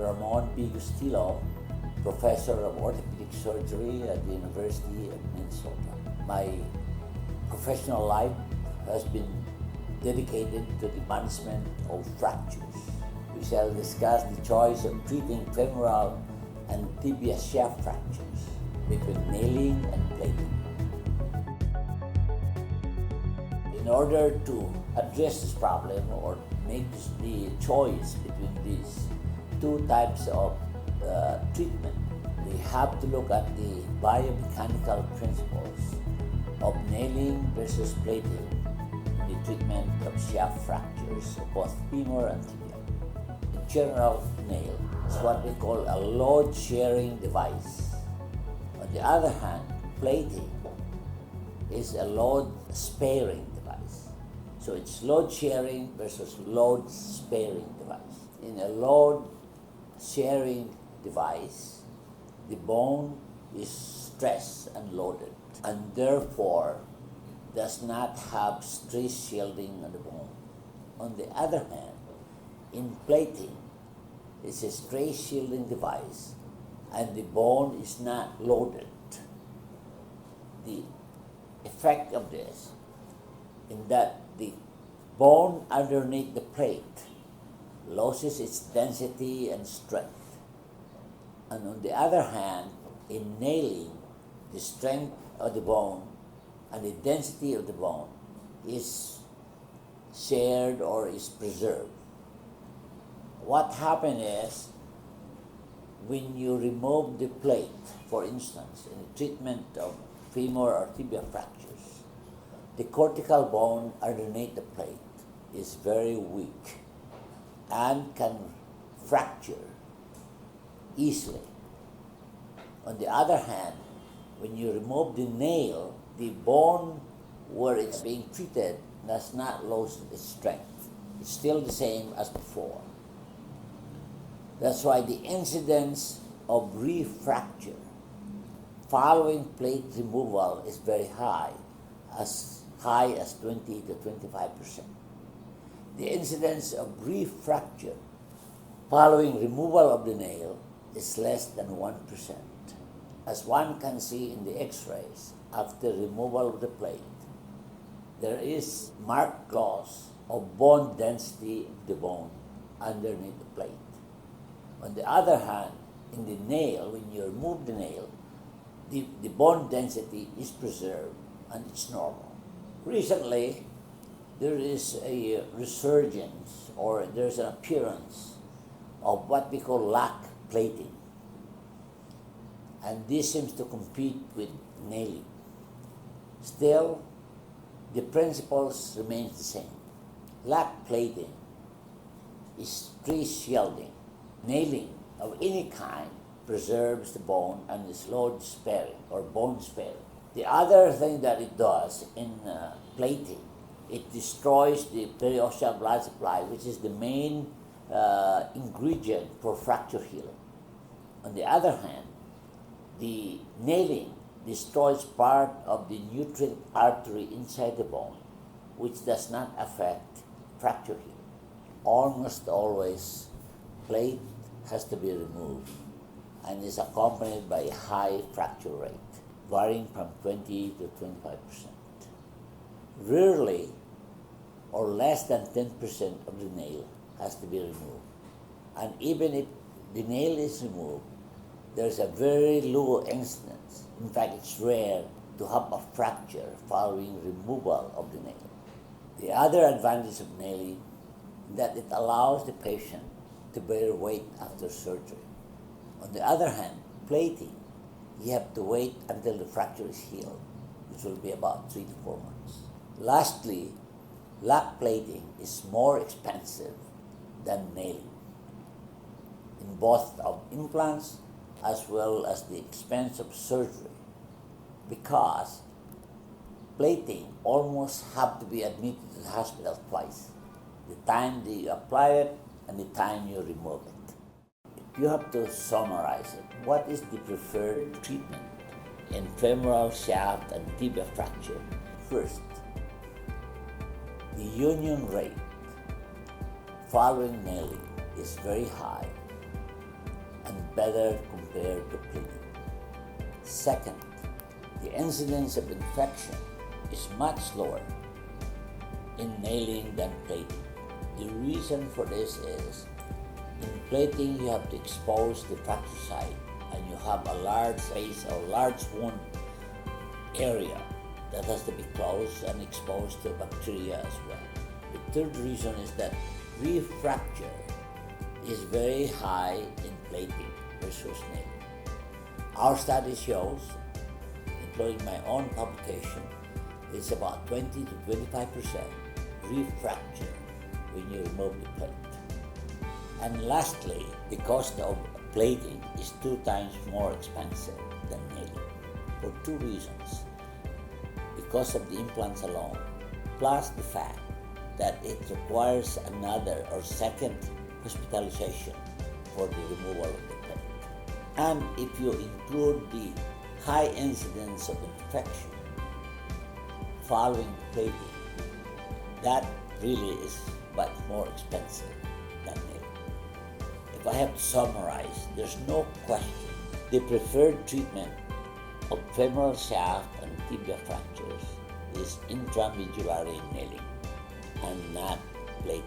Ramon Gustilo, professor of orthopedic surgery at the University of Minnesota. My professional life has been dedicated to the management of fractures. We shall discuss the choice of treating femoral and tibia shaft fractures between nailing and plating. In order to address this problem or make the choice between these two types of treatment, we have to look at the biomechanical principles of nailing versus plating in the treatment of shaft fractures of both femur and tibia. In general, nail is what we call a load-sharing device. On the other hand, plating is a load-sparing device. So it's load-sharing versus load-sparing device. In a load-sharing device, the bone is stressed and loaded and therefore does not have stress shielding on the bone. On the other hand, in plating, it's a stress shielding device and the bone is not loaded. The effect of this in that the bone underneath the plate loses its density and strength. And on the other hand, in nailing, the strength of the bone and the density of the bone is shared or is preserved. What happens is, when you remove the plate, for instance, in the treatment of femur or tibia fractures, the cortical bone underneath the plate is very weak and can fracture easily. On the other hand, when you remove the nail, the bone where it's being treated does not lose its strength. It's still the same as before. That's why the incidence of refracture following plate removal is very high as 20 to 25%. The incidence of refracture following removal of the nail is less than 1%. As one can see in the x-rays, after removal of the plate, there is marked loss of bone density of the bone underneath the plate. On the other hand, in the nail, when you remove the nail, the bone density is preserved and it's normal. Recently, there is a resurgence or there's an appearance of what we call lac plating. And this seems to compete with nailing. Still, the principles remain the same. Lac plating is stress shielding. Nailing of any kind preserves the bone and is load sparing or bone sparing. The other thing that it does in plating, it destroys the periosseous blood supply, which is the main ingredient for fracture healing. On the other hand, the nailing destroys part of the nutrient artery inside the bone, which does not affect fracture healing. Almost always, plate has to be removed and is accompanied by a high fracture rate, varying from 20 to 25%. Rarely, or less than 10% of the nail has to be removed. And even if the nail is removed, there's a very low incidence. In fact, it's rare to have a fracture following removal of the nail. The other advantage of nailing is that it allows the patient to bear weight after surgery. On the other hand, plating, you have to wait until the fracture is healed, which will be about 3 to 4 months. Lastly, lac plating is more expensive than nailing in both of implants as well as the expense of surgery, because plating almost have to be admitted to the hospital twice. The time that you apply it and the time you remove it. If you have to summarize it, what is the preferred treatment in femoral shaft and tibia fracture? First, the union rate following nailing is very high better compared to plating. Second, the incidence of infection is much lower in nailing than plating. The reason for this is in plating you have to expose the fracture site and you have a large space or large wound area that has to be closed and exposed to bacteria as well. The third reason is that refracture is very high in plating versus nailing. Our study shows, including my own publication, it's about 20 to 25% refracture when you remove the plate. And lastly, the cost of plating is 2 times more expensive than nailing for 2 reasons. Because of the implants alone, plus the fact that it requires another or second hospitalization for the removal of the plate. And if you include the high incidence of infection following plating, that really is much more expensive than nailing. If I have to summarize, there's no question the preferred treatment of femoral shaft and tibia fractures is intramedullary nailing and not plating.